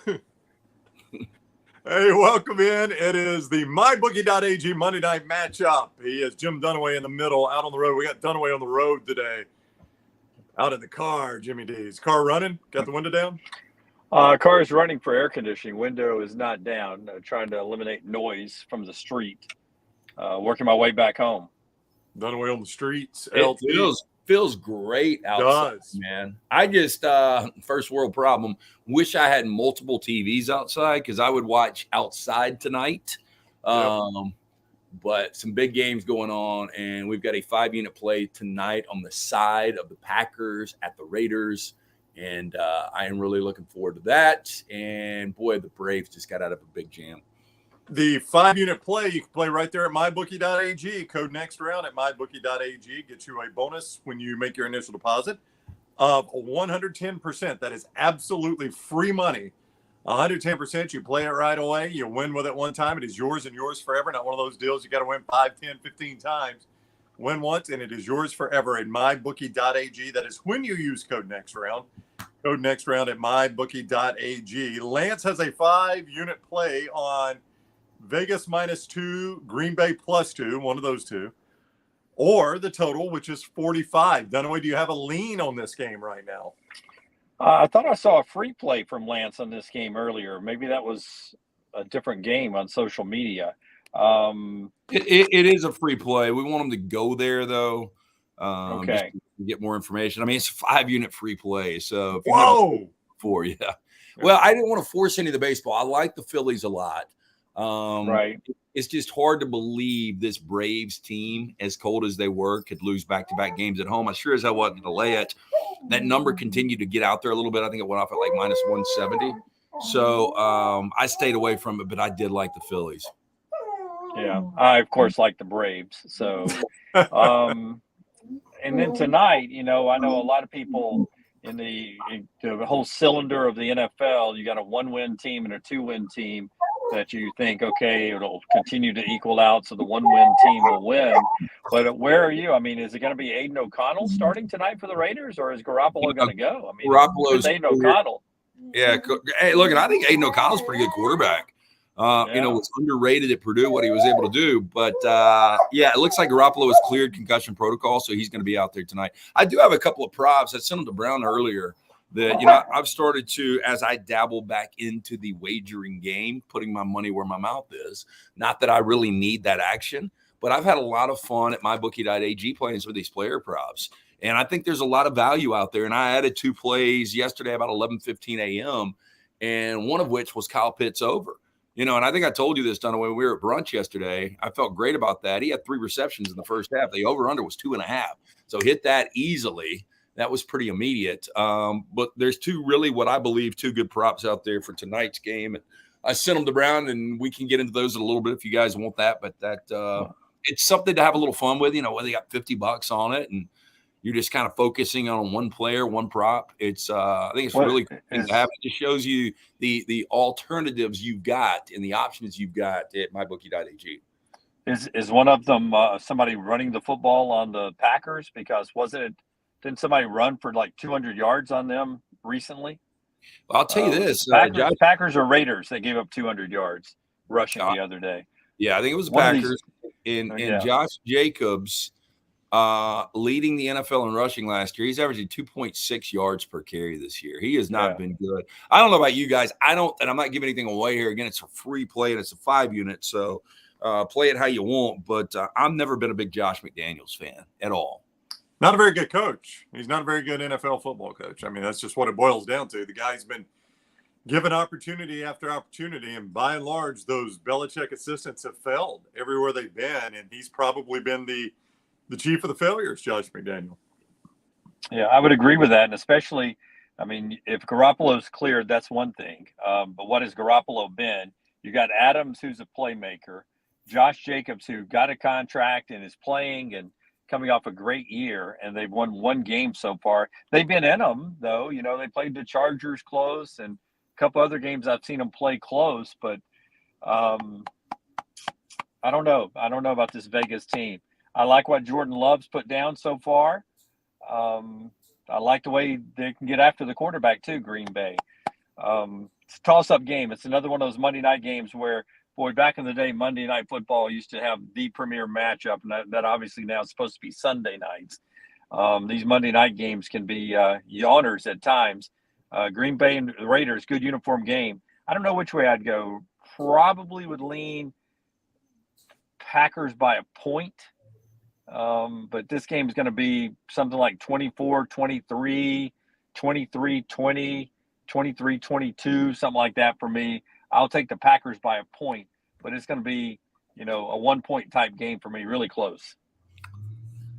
Hey, welcome in. It is the MyBookie.ag Monday night matchup. He is Jim Dunaway in the middle, out on the road. We got Dunaway on the road today. Out in the car, Jimmy D's. Car running? Got the window down? Car is running for air conditioning. Window is not down. Trying to eliminate noise from the street. Working my way back home. Dunaway on the streets. It feels great outside, man. I just first world problem. Wish I had multiple TVs outside because I would watch outside tonight. But some big games going on, and we've got a 5-unit play tonight on the side of the Packers at the Raiders, and I am really looking forward to that. And boy, the Braves just got out of a big jam. The 5-unit play, you can play right there at MyBookie.ag. Code NextRound at MyBookie.ag gets you a bonus when you make your initial deposit of 110%. That is absolutely free money. 110%. You play it right away. You win with it one time. It is yours and yours forever. Not one of those deals you got to win 5, 10, 15 times. Win once, and it is yours forever at MyBookie.ag. That is when you use code NextRound. Code NextRound at MyBookie.ag. Lance has a 5-unit play on Vegas -2, Green Bay +2, one of those two, or the total, which is 45. Dunaway, do you have a lean on this game right now? I thought I saw a free play from Lance on this game earlier. Maybe that was a different game on social media. It is a free play. We want them to go there, though. Okay. Just to get more information. I mean, it's a 5-unit free play. So, if Well, I didn't want to force any of the baseball. I like the Phillies a lot. Right. It's just hard to believe this Braves team, as cold as they were, could lose back-to-back games at home. I sure as hell wasn't going to lay it. That number continued to get out there a little bit. I think it went off at like -170. So I stayed away from it, but I did like the Phillies. Yeah, I, of course, like the Braves. So, and then tonight, I know a lot of people in the whole cylinder of the NFL, you got a 1-win team and a 2-win team that you think, okay, it'll continue to equal out, so the 1-win team will win. But where are you? I mean, is it going to be Aiden O'Connell starting tonight for the Raiders, or is Garoppolo going to go? I mean, Garoppolo's Aiden O'Connell. Yeah, hey, look, I think Aiden O'Connell's a pretty good quarterback. Was underrated at Purdue what he was able to do, but it looks like Garoppolo has cleared concussion protocol, so he's going to be out there tonight. I do have a couple of props. I sent them to Brown earlier. That I've started to, as I dabble back into the wagering game, putting my money where my mouth is. Not that I really need that action, but I've had a lot of fun at MyBookie.ag playing with these player props, and I think there's a lot of value out there. And I added 2 plays yesterday about 11:15 a.m., and one of which was Kyle Pitts over. And I think I told you this, Dunaway, when we were at brunch yesterday. I felt great about that. He had 3 receptions in the first half. The over-under was 2.5, so hit that easily. That was pretty immediate. But there's 2 really what I believe 2 good props out there for tonight's game. And I sent them to Brown, and we can get into those in a little bit if you guys want that. But it's something to have a little fun with, whether you got $50 on it and you're just kind of focusing on one player, one prop. It's I think it's really cool thing to have. It just shows you the alternatives you've got and the options you've got at MyBookie.ag. Is one of them somebody running the football on the Packers? Because didn't somebody run for like 200 yards on them recently? Well, I'll tell you this. Packers or Raiders, they gave up 200 yards rushing the other day. Yeah, I think it was the Packers. And Josh Jacobs leading the NFL in rushing last year. He's averaging 2.6 yards per carry this year. He has not been good. I don't know about you guys. And I'm not giving anything away here. Again, it's a free play, and it's a 5-unit, so play it how you want. But I've never been a big Josh McDaniels fan at all. Not a very good coach. He's not a very good NFL football coach. I mean, that's just what it boils down to. The guy's been given opportunity after opportunity, and by and large, those Belichick assistants have failed everywhere they've been, and he's probably been the chief of the failures, Josh McDaniel. Yeah, I would agree with that, and especially, I mean, if Garoppolo's cleared, that's one thing. But what has Garoppolo been? You got Adams, who's a playmaker, Josh Jacobs, who got a contract and is playing and coming off a great year, and they've won 1 game so far. They've been in them, though. They played the Chargers close, and a couple other games I've seen them play close. But I don't know. I don't know about this Vegas team. I like what Jordan Love's put down so far. I like the way they can get after the quarterback too, Green Bay. it's a toss-up game. It's another one of those Monday night games where, boy, back in the day, Monday Night Football used to have the premier matchup, and that obviously now is supposed to be Sunday nights. These Monday night games can be yawners at times. Green Bay and the Raiders, good uniform game. I don't know which way I'd go. Probably would lean Packers by a point. But this game is going to be something like 24-23, 23-20, 23-22, something like that for me. I'll take the Packers by a point, but it's going to be, a 1-point type game for me, really close.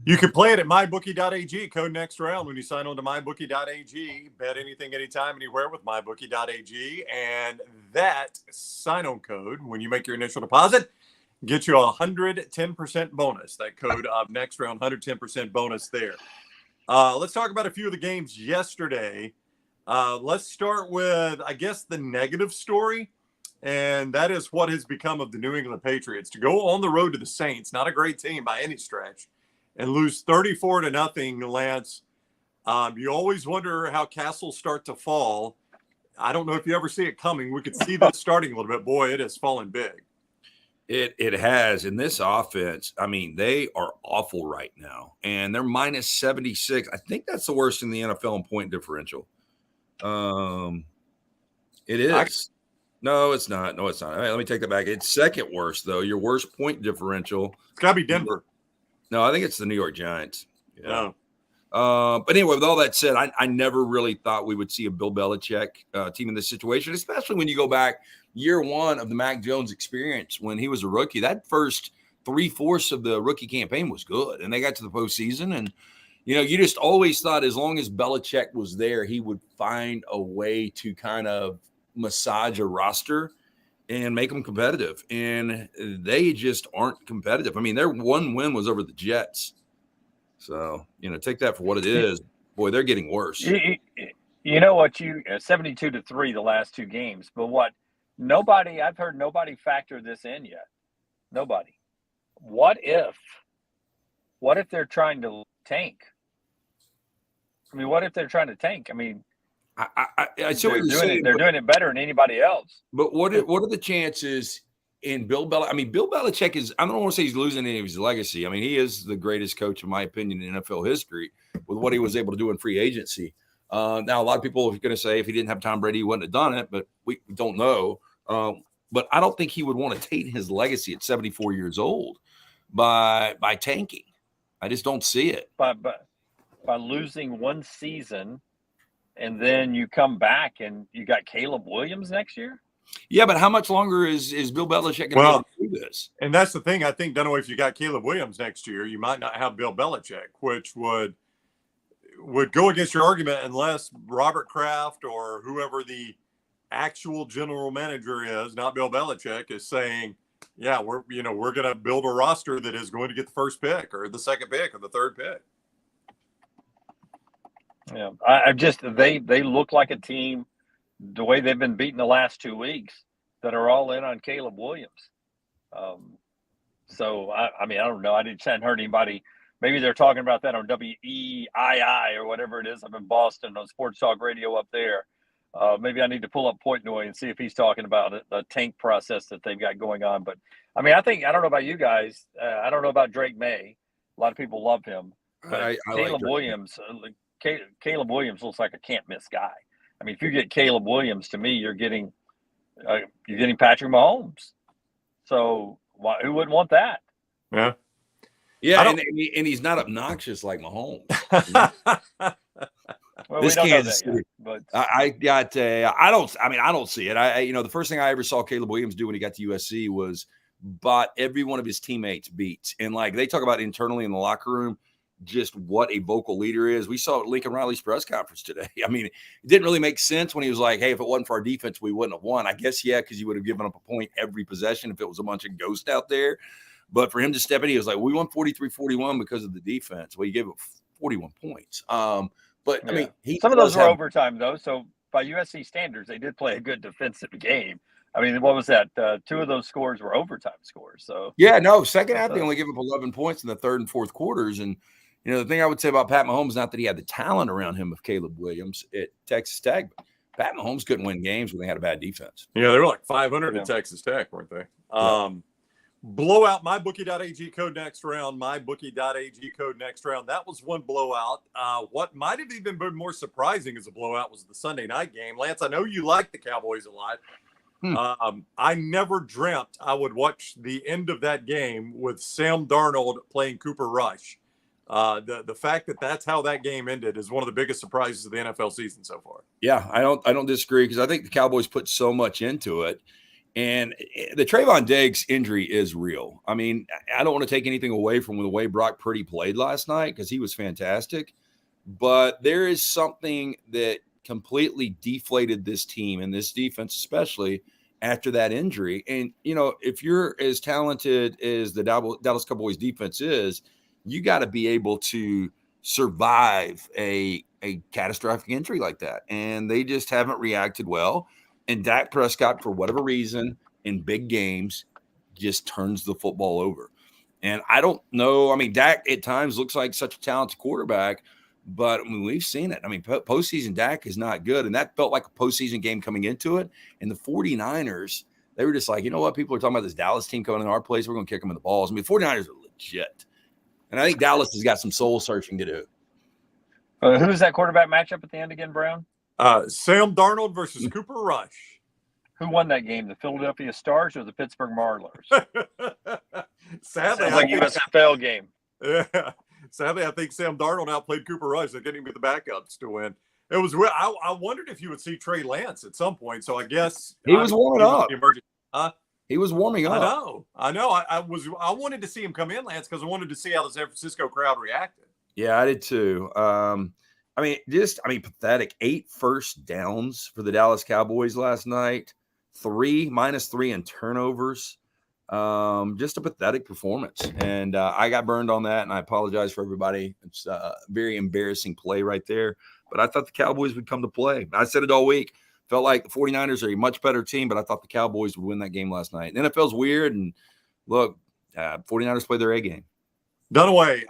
You can play it at MyBookie.ag, code NextRound when you sign on to MyBookie.ag. Bet anything, anytime, anywhere with MyBookie.ag. And that sign-on code, when you make your initial deposit, gets you a 110% bonus. That code of NextRound, 110% bonus there. Let's talk about a few of the games yesterday. Let's start with, I guess, the negative story. And that is what has become of the New England Patriots. To go on the road to the Saints, not a great team by any stretch, and lose 34-0, Lance. You always wonder how castles start to fall. I don't know if you ever see it coming. We could see this starting a little bit. Boy, it has fallen big. It has. In this offense, I mean, they are awful right now. And they're minus 76. I think that's the worst in the NFL in point differential. It is. No, it's not. No, it's not. All right, let me take that back. It's second worst, though. Your worst point differential. It's got to be Denver. No, I think it's the New York Giants. Yeah. But anyway, with all that said, I never really thought we would see a Bill Belichick team in this situation, especially when you go back year one of the Mac Jones experience when he was a rookie. That first 3/4 of the rookie campaign was good, and they got to the postseason. And, you just always thought as long as Belichick was there, he would find a way to kind of massage a roster and make them competitive. And they just aren't competitive. I mean, their one win was over the Jets. So, take that for what it is. Boy, they're getting worse. You know what, 72-3 the last two games, but I've heard nobody factor this in yet. Nobody. What if they're trying to tank? I mean, what if they're trying to tank? I mean, I see what you're saying. They're doing it better than anybody else. But what are the chances in Bill Belichick? I mean, Bill Belichick is, I don't want to say he's losing any of his legacy. I mean, he is the greatest coach, in my opinion, in NFL history with what he was able to do in free agency. Now, a lot of people are going to say if he didn't have Tom Brady, he wouldn't have done it, but we don't know. But I don't think he would want to taint his legacy at 74 years old by tanking. I just don't see it. By losing one season, and then you come back and you got Caleb Williams next year? Yeah, but how much longer is Bill Belichick going to do this? And that's the thing. I think, Dunaway, if you got Caleb Williams next year, you might not have Bill Belichick, which would go against your argument unless Robert Kraft or whoever the actual general manager is, not Bill Belichick, is saying, yeah, we're going to build a roster that is going to get the first pick or the second pick or the third pick. Yeah, they look like a team, the way they've been beaten the last 2 weeks, that are all in on Caleb Williams. So I mean, I don't know. I hadn't heard anybody. Maybe they're talking about that on WEII or whatever it is up in Boston on Sports Talk Radio up there. Maybe I need to pull up Portnoy and see if he's talking about the tank process that they've got going on. But I mean, I don't know about you guys. I don't know about Drake May. A lot of people love him. But Caleb Williams. Caleb Williams looks like a can't miss guy. I mean, if you get Caleb Williams, to me, you're getting Patrick Mahomes. So who wouldn't want that? Yeah. Yeah, and he's not obnoxious like Mahomes. Well, this we don't know Kansas that City, yet, but I don't see it. The first thing I ever saw Caleb Williams do when he got to USC was bought every one of his teammates beats. And like they talk about internally in the locker room, just what a vocal leader is. We saw Lincoln Riley's press conference today. I mean, it didn't really make sense when he was like, hey, if it wasn't for our defense, we wouldn't have won. I guess, yeah, because you would have given up a point every possession if it was a bunch of ghosts out there. But for him to step in, he was like, we won 43-41 because of the defense. Well, he gave up 41 points. But, I mean, some of those were overtime, though. So by USC standards, they did play a good defensive game. I mean, what was that? 2 of those scores were overtime scores. So second half, they only gave up 11 points in the third and fourth quarters. And, the thing I would say about Pat Mahomes, not that he had the talent around him of Caleb Williams at Texas Tech, but Pat Mahomes couldn't win games when they had a bad defense. Yeah, they were like 500 at Texas Tech, weren't they? Blowout, MyBookie.ag code next round, MyBookie.ag code next round. That was one blowout. What might have even been more surprising as a blowout was the Sunday night game. Lance, I know you like the Cowboys a lot. I never dreamt I would watch the end of that game with Sam Darnold playing Cooper Rush. The fact that that's how that game ended is one of the biggest surprises of the NFL season so far. Yeah, I don't disagree, because I think the Cowboys put so much into it. And the Trayvon Diggs injury is real. I mean, I don't want to take anything away from the way Brock Purdy played last night, because he was fantastic. But there is something that completely deflated this team and this defense, especially after that injury. And, if you're as talented as the Dallas Cowboys defense is, you got to be able to survive a catastrophic injury like that. And they just haven't reacted well. And Dak Prescott, for whatever reason, in big games, just turns the football over. And I don't know. I mean, Dak at times looks like such a talented quarterback, but we've seen it. I mean, postseason Dak is not good. And that felt like a postseason game coming into it. And the 49ers, they were just like, you know what? People are talking about this Dallas team coming in our place. We're going to kick them in the balls. I mean, the 49ers are legit. And I think Dallas has got some soul searching to do. Who's that quarterback matchup at the end again, Brown? Sam Darnold versus Cooper Rush. Who won that game? The Philadelphia Stars or the Pittsburgh Mariners? Sadly, sounds like a USFL game. Yeah. Sadly, I think Sam Darnold outplayed Cooper Rush. They didn't even get the backups to win. It was. I wondered if you would see Trey Lance at some point. So I guess he was warming up. He was warming up. I know. I wanted to see him come in, Lance, because I wanted to see how the San Francisco crowd reacted. Yeah, I did too. Pathetic. 8 first downs for the Dallas Cowboys last night. -3 in turnovers. Just a pathetic performance. And I got burned on that, and I apologize for everybody. It's a very embarrassing play right there. But I thought the Cowboys would come to play. I said it all week. Felt like the 49ers are a much better team, but I thought the Cowboys would win that game last night. The NFL's weird, and look, 49ers play their A game. Dunaway,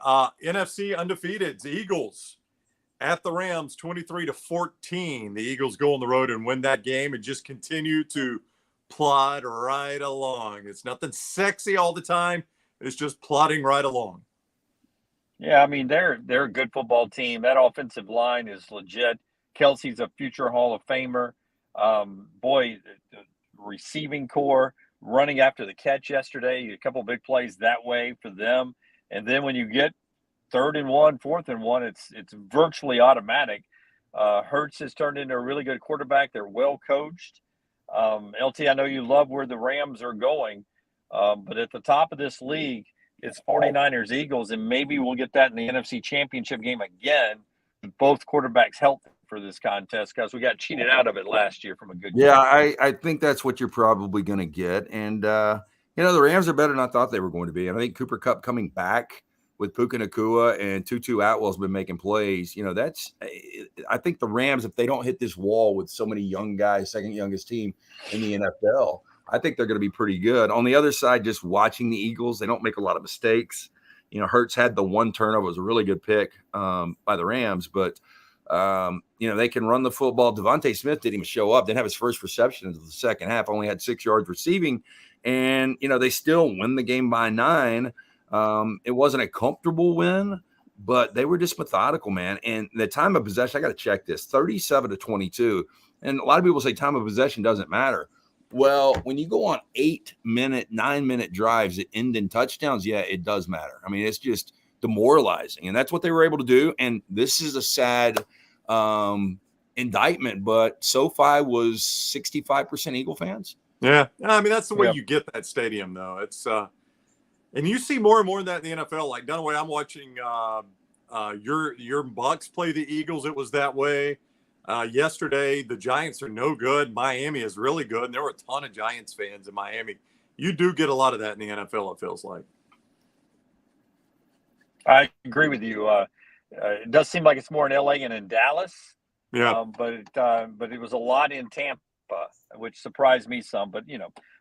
NFC undefeated. The Eagles at the Rams, 23-14. The Eagles go on the road and win that game and just continue to plod right along. It's nothing sexy all the time. It's just plodding right along. Yeah, I mean, they're a good football team. That offensive line is legit. Kelsey's a future Hall of Famer. The receiving core running after the catch yesterday, a couple big plays that way for them. And then when you get 3rd and 1, 4th and 1, it's virtually automatic. Hurts has turned into a really good quarterback. They're well coached. LT, I know you love where the Rams are going, but at the top of this league, it's 49ers, Eagles, and maybe we'll get that in the NFC Championship game again. Both quarterbacks healthy for this contest, because we got cheated out of it last year from a good game. Yeah, I think that's what you're probably going to get. And, the Rams are better than I thought they were going to be. And I think Cooper Kupp coming back with Puka Nacua and Tutu Atwell's been making plays. I think the Rams, if they don't hit this wall with so many young guys, second youngest team in the NFL, I think they're going to be pretty good. On the other side, just watching the Eagles, they don't make a lot of mistakes. Hurts had the one turnover. It was a really good pick by the Rams, but they can run the football. Devontae Smith didn't even show up. Didn't have his first reception until the second half. Only had 6 yards receiving, and they still win the game by 9. It wasn't a comfortable win, but they were just methodical, man. And the time of possession, I got to check this: 37-22. And a lot of people say time of possession doesn't matter. Well, when you go on 8-minute, 9-minute drives that end in touchdowns, yeah, it does matter. I mean, it's just demoralizing, and that's what they were able to do. And this is a sad indictment, but SoFi was 65% Eagle fans. Yeah, I mean, that's the way you get that stadium, though. It's and you see more and more of that in the NFL. Like Dunaway, I'm watching your Bucks play the Eagles. It was that way. Yesterday, the Giants are no good. Miami is really good. And there were a ton of Giants fans in Miami. You do get a lot of that in the NFL, it feels like. I agree with you. It does seem like it's more in LA and in Dallas. Yeah. But it was a lot in Tampa, which surprised me some. But,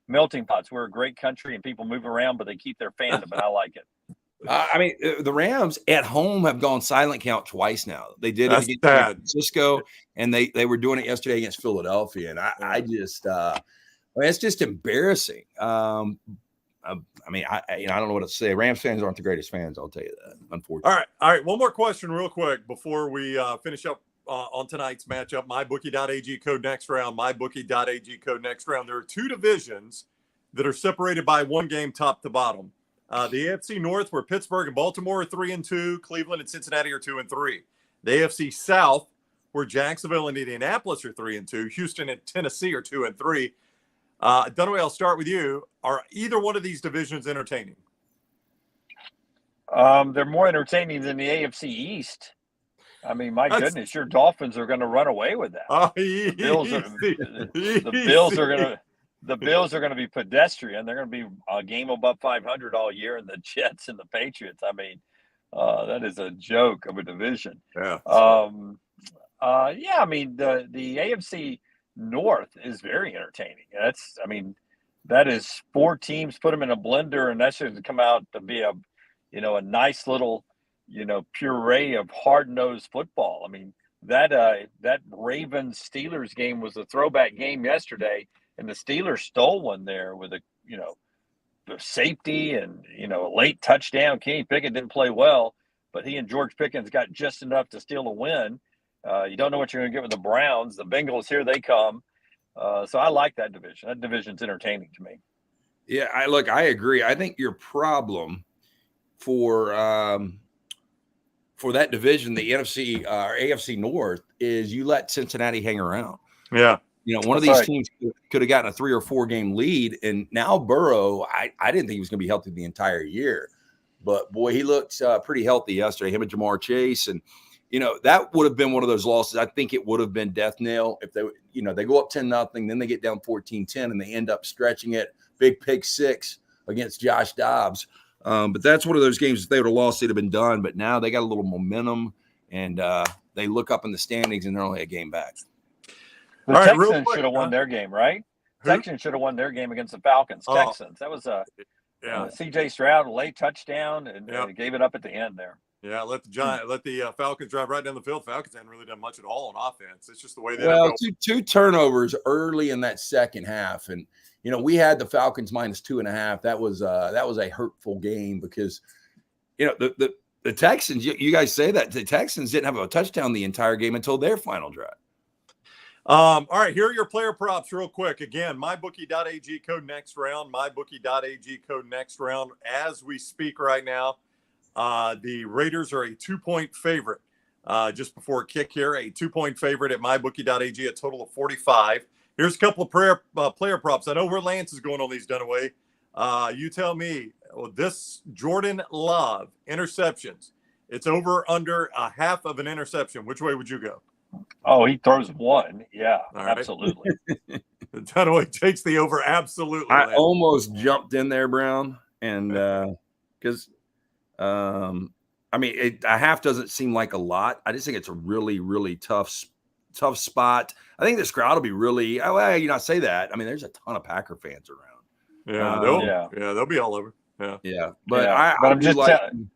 melting pots. We're a great country and people move around, but they keep their fandom, and I like it. The Rams at home have gone silent count twice now. They did That's it against sad. San Francisco, and they were doing it yesterday against Philadelphia. And I just, it's just embarrassing. I don't know what to say. Rams fans aren't the greatest fans. I'll tell you that. Unfortunately. All right. One more question, real quick, before we finish up on tonight's matchup. MyBookie.ag code NextRound. MyBookie.ag code NextRound. There are two divisions that are separated by one game, top to bottom. The AFC North, where Pittsburgh and Baltimore are 3-2, Cleveland and Cincinnati are 2-3. The AFC South, where Jacksonville and Indianapolis are 3-2, Houston and Tennessee are 2-3. Dunaway, I'll start with you. Are either one of these divisions entertaining? They're more entertaining than the AFC East. I mean, my goodness, your Dolphins are going to run away with that. The Bills are going to be pedestrian. They're going to be a game above 500 all year, and the Jets and the Patriots. I mean, that is a joke of a division. Yeah. I mean, the AFC North is very entertaining. That is 4 teams, put them in a blender, and that should come out to be a nice little, puree of hard-nosed football. I mean, that Ravens-Steelers game was a throwback game yesterday, and the Steelers stole one there with the safety and, a late touchdown. Kenny Pickett didn't play well, but he and George Pickens got just enough to steal a win. You don't know what you're going to get with the Browns. The Bengals, here they come. So I like that division. That division's entertaining to me. Yeah, I agree. I think your problem for that division, the NFC or AFC North, is you let Cincinnati hang around. Yeah. One of these teams could have gotten a 3 or 4 game lead, and now Burrow, I didn't think he was going to be healthy the entire year, but boy, he looked pretty healthy yesterday. Him and Jamar Chase, and that would have been one of those losses. I think it would have been death knell if they go up 10-0, then they get down 14-10, and they end up stretching it. Big pick 6 against Josh Dobbs. But that's one of those games. If they would have lost, it'd have been done. But now they got a little momentum, and they look up in the standings, and they're only a game back. The Texans should have won their game, right? Texans should have won their game against the Falcons. Texans. That was C.J. Stroud, a late touchdown, and gave it up at the end there. Yeah, let the Falcons drive right down the field. Falcons haven't really done much at all on offense. It's just the way they two turnovers early in that second half, and we had the Falcons -2.5. That was a hurtful game because the Texans. You guys say that the Texans didn't have a touchdown the entire game until their final drive. All right, here are your player props real quick. Again, MyBookie.ag code NextRound. MyBookie.ag code NextRound. As we speak right now, the Raiders are a 2-point favorite. Just before kick here, a 2-point favorite at MyBookie.ag, a total of 45. Here's a couple of player props. I know where Lance is going on these, Dunaway. You tell me, this Jordan Love interceptions, it's over under a half of an interception. Which way would you go? Oh, he throws one. Yeah, right. Absolutely. Dunaway takes the over. Absolutely. I almost jumped in there, Brown, and because a half doesn't seem like a lot. I just think it's a really, really tough spot. I think this crowd will be really. I say that. I mean, there's a ton of Packer fans around. They'll be all over. Yeah. But I'm just telling.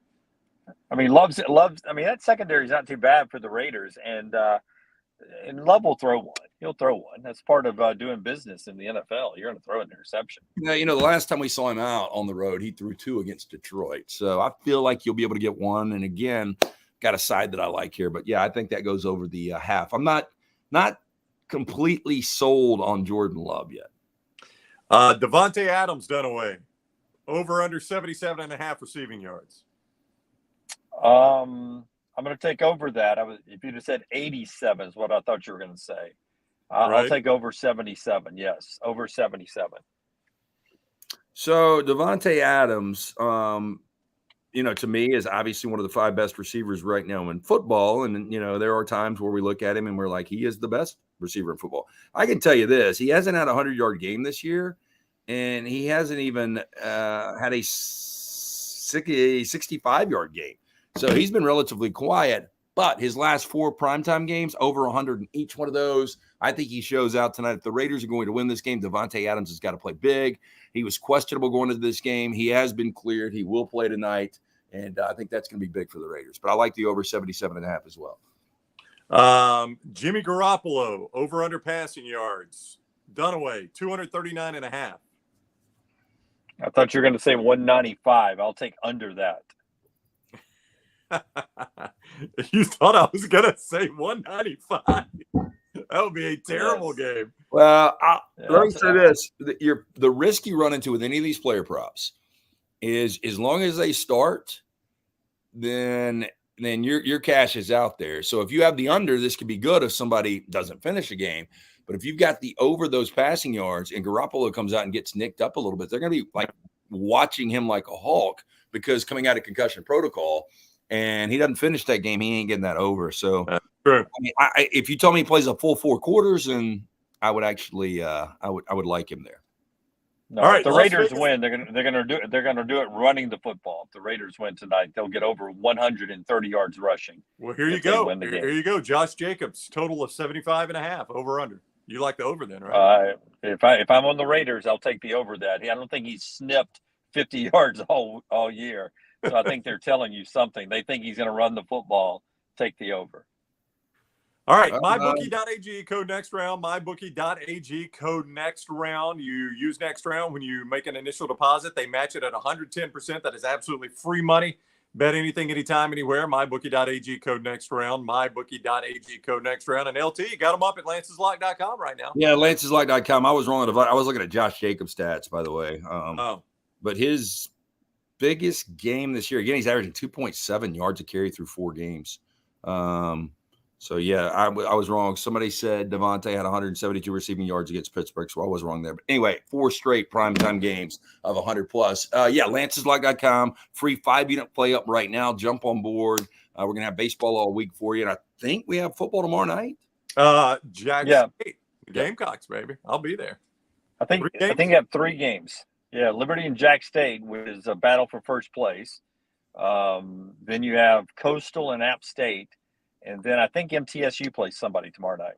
I mean, Love's. I mean, that secondary is not too bad for the Raiders, and Love will throw one. He'll throw one. That's part of doing business in the NFL. You're going to throw an interception. Yeah, the last time we saw him out on the road, he threw 2 against Detroit. So I feel like you'll be able to get one. And again, got a side that I like here, but yeah, I think that goes over the half. I'm not completely sold on Jordan Love yet. Devontae Adams, Dunaway, over under 77.5 receiving yards. I'm going to take over that. If you'd have said 87 is what I thought you were going to say. I'll take over 77. Yes, over 77. So Devontae Adams, to me is obviously one of the 5 best receivers right now in football. And, there are times where we look at him and we're like, he is the best receiver in football. I can tell you this, he hasn't had a 100-yard game this year, and he hasn't even had a 65-yard game. So he's been relatively quiet, but his last 4 primetime games, over 100 in each one of those. I think he shows out tonight. If the Raiders are going to win this game, Devontae Adams has got to play big. He was questionable going into this game. He has been cleared. He will play tonight. And I think that's going to be big for the Raiders. But I like the over 77.5 as well. Jimmy Garoppolo, over under passing yards. Dunaway, 239.5. I thought you were going to say 195. I'll take under that. You thought I was going to say 195. That would be a terrible game. Well, let me say this. The risk you run into with any of these player props is as long as they start, then your cash is out there. So if you have the under, this could be good if somebody doesn't finish a game. But if you've got the over those passing yards and Garoppolo comes out and gets nicked up a little bit, they're going to be like watching him like a hawk because coming out of concussion protocol and he doesn't finish that game, he ain't getting that over. So true. I mean, if you told me he plays a full 4 quarters, and I would actually, I would like him there. No, all right, if the Raiders win, they're gonna do it running the football. If the Raiders win tonight, they'll get over 130 yards rushing. Well, here you go. Here you go. Josh Jacobs, total of 75.5, over under. You like the over then, right? If I'm on the Raiders, I'll take the over that. I don't think he's snipped 50 yards all year. So I think they're telling you something. They think he's going to run the football. Take the over. All right, MyBookie.ag code NextRound. MyBookie.ag code NextRound. You use NextRound when you make an initial deposit. They match it at 110%. That is absolutely free money. Bet anything, anytime, anywhere. MyBookie.ag code NextRound. MyBookie.ag code NextRound. And LT, you got them up at lanceslock.com right now. Yeah, lanceslock.com. I was wrong. I was looking at Josh Jacobs' stats, by the way. But his biggest game this year, again, he's averaging 2.7 yards a carry through 4 games. So, yeah, I was wrong. Somebody said Devontae had 172 receiving yards against Pittsburgh, so I was wrong there. But anyway, 4 straight primetime games of 100+. Yeah, lanceslock.com, free 5-unit play up right now. Jump on board. We're going to have baseball all week for you, and I think we have football tomorrow night. State. Gamecocks, baby. I'll be there. I think you have 3 games. Yeah, Liberty and Jack State, which is a battle for first place. Then you have Coastal and App State. And then I think MTSU plays somebody tomorrow night.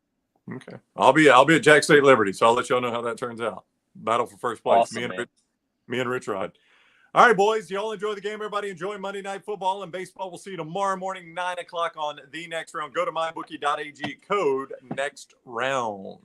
Okay. I'll be at Jack State Liberty, so I'll let y'all know how that turns out. Battle for first place. Awesome, me and Rich Rod. All right, boys. Y'all enjoy the game. Everybody enjoy Monday Night Football and baseball. We'll see you tomorrow morning, 9 o'clock on The Next Round. Go to MyBookie.ag code NextRound.